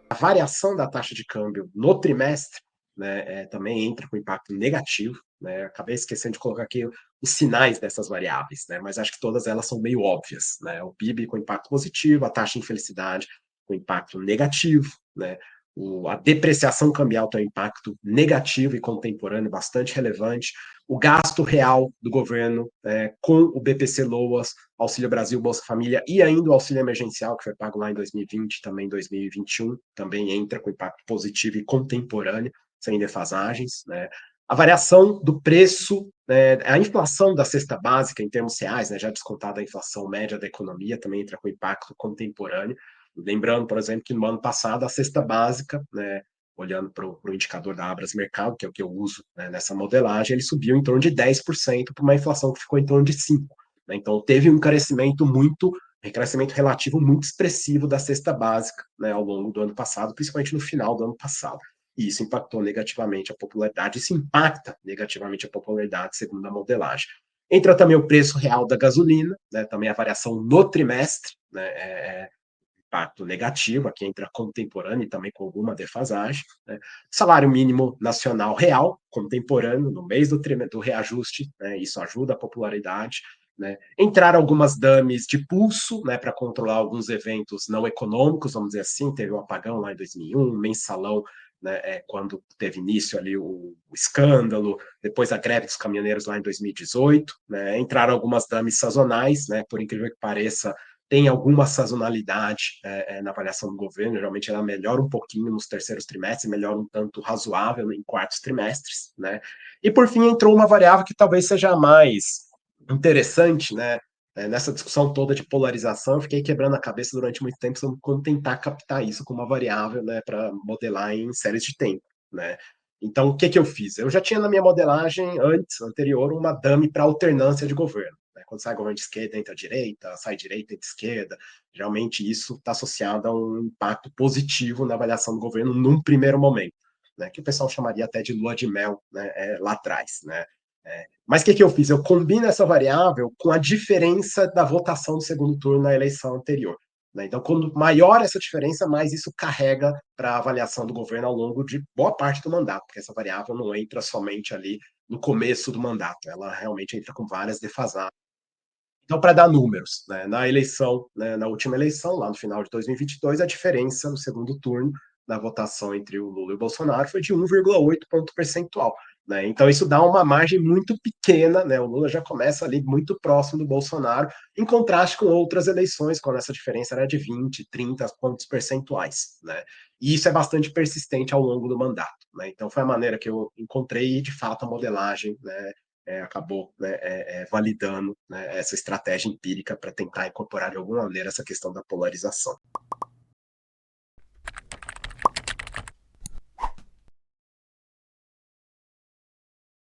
A variação da taxa de câmbio no trimestre, né, também entra com impacto negativo, né, acabei esquecendo de colocar aqui os sinais dessas variáveis, né, mas acho que todas elas são meio óbvias, né, o PIB com impacto positivo, a taxa de infelicidade com impacto negativo, né, a depreciação cambial tem um impacto negativo e contemporâneo bastante relevante, o gasto real do governo com o BPC Loas, Auxílio Brasil, Bolsa Família e ainda o auxílio emergencial, que foi pago lá em 2020, também em 2021, também entra com impacto positivo e contemporâneo, sem defasagens, né? A variação do preço, a inflação da cesta básica em termos reais, né, já descontada a inflação média da economia, também entra com impacto contemporâneo. Lembrando, por exemplo, que no ano passado a cesta básica, né, olhando para o indicador da Abras Mercado, que é o que eu uso nessa modelagem, ele subiu em torno de 10% para uma inflação que ficou em torno de 5%. Né? Então, teve um encarecimento relativo muito expressivo da cesta básica, né, ao longo do ano passado, principalmente no final do ano passado. E isso impactou negativamente a popularidade, isso impacta negativamente a popularidade, segundo a modelagem. Entra também o preço real da gasolina, né, também a variação no trimestre, né, impacto negativo, aqui entra contemporâneo e também com alguma defasagem. Né? Salário mínimo nacional real, contemporâneo, no mês do reajuste, né? Isso ajuda a popularidade. Né? Entrar algumas dummies de pulso, né, para controlar alguns eventos não econômicos, vamos dizer assim, teve o apagão lá em 2001, mensalão, né, quando teve início ali o escândalo, depois a greve dos caminhoneiros lá em 2018, né, entraram algumas dummies sazonais, né, por incrível que pareça, tem alguma sazonalidade na avaliação do governo, geralmente ela melhora um pouquinho nos terceiros trimestres, melhora um tanto razoável em quartos trimestres, né? E por fim entrou uma variável que talvez seja a mais interessante, né? Nessa discussão toda de polarização, eu fiquei quebrando a cabeça durante muito tempo sobre como tentar captar isso como uma variável, né, para modelar em séries de tempo, né? Então, o que que eu fiz? Eu já tinha na minha modelagem anterior, uma dummy para alternância de governo. Né? Quando sai governo de esquerda, entra direita, sai direita, entra esquerda. Geralmente isso está associado a um impacto positivo na avaliação do governo num primeiro momento, né? Que o pessoal chamaria até de lua de mel, né? Lá atrás, né? Mas o que que eu fiz? Eu combino essa variável com a diferença da votação do segundo turno na eleição anterior. Né? Então, quanto maior essa diferença, mais isso carrega para a avaliação do governo ao longo de boa parte do mandato, porque essa variável não entra somente ali no começo do mandato, ela realmente entra com várias defasagens. Então, para dar números, né, na eleição, né, na última eleição, lá no final de 2022, a diferença no segundo turno na votação entre o Lula e o Bolsonaro foi de 1,8 ponto percentual. Né? Então, isso dá uma margem muito pequena, né? O Lula já começa ali muito próximo do Bolsonaro, em contraste com outras eleições, quando essa diferença era de 20, 30 pontos percentuais. Né? E isso é bastante persistente ao longo do mandato. Né? Então, foi a maneira que eu encontrei, e de fato, a modelagem, né, acabou, né, validando, né, essa estratégia empírica para tentar incorporar de alguma maneira essa questão da polarização.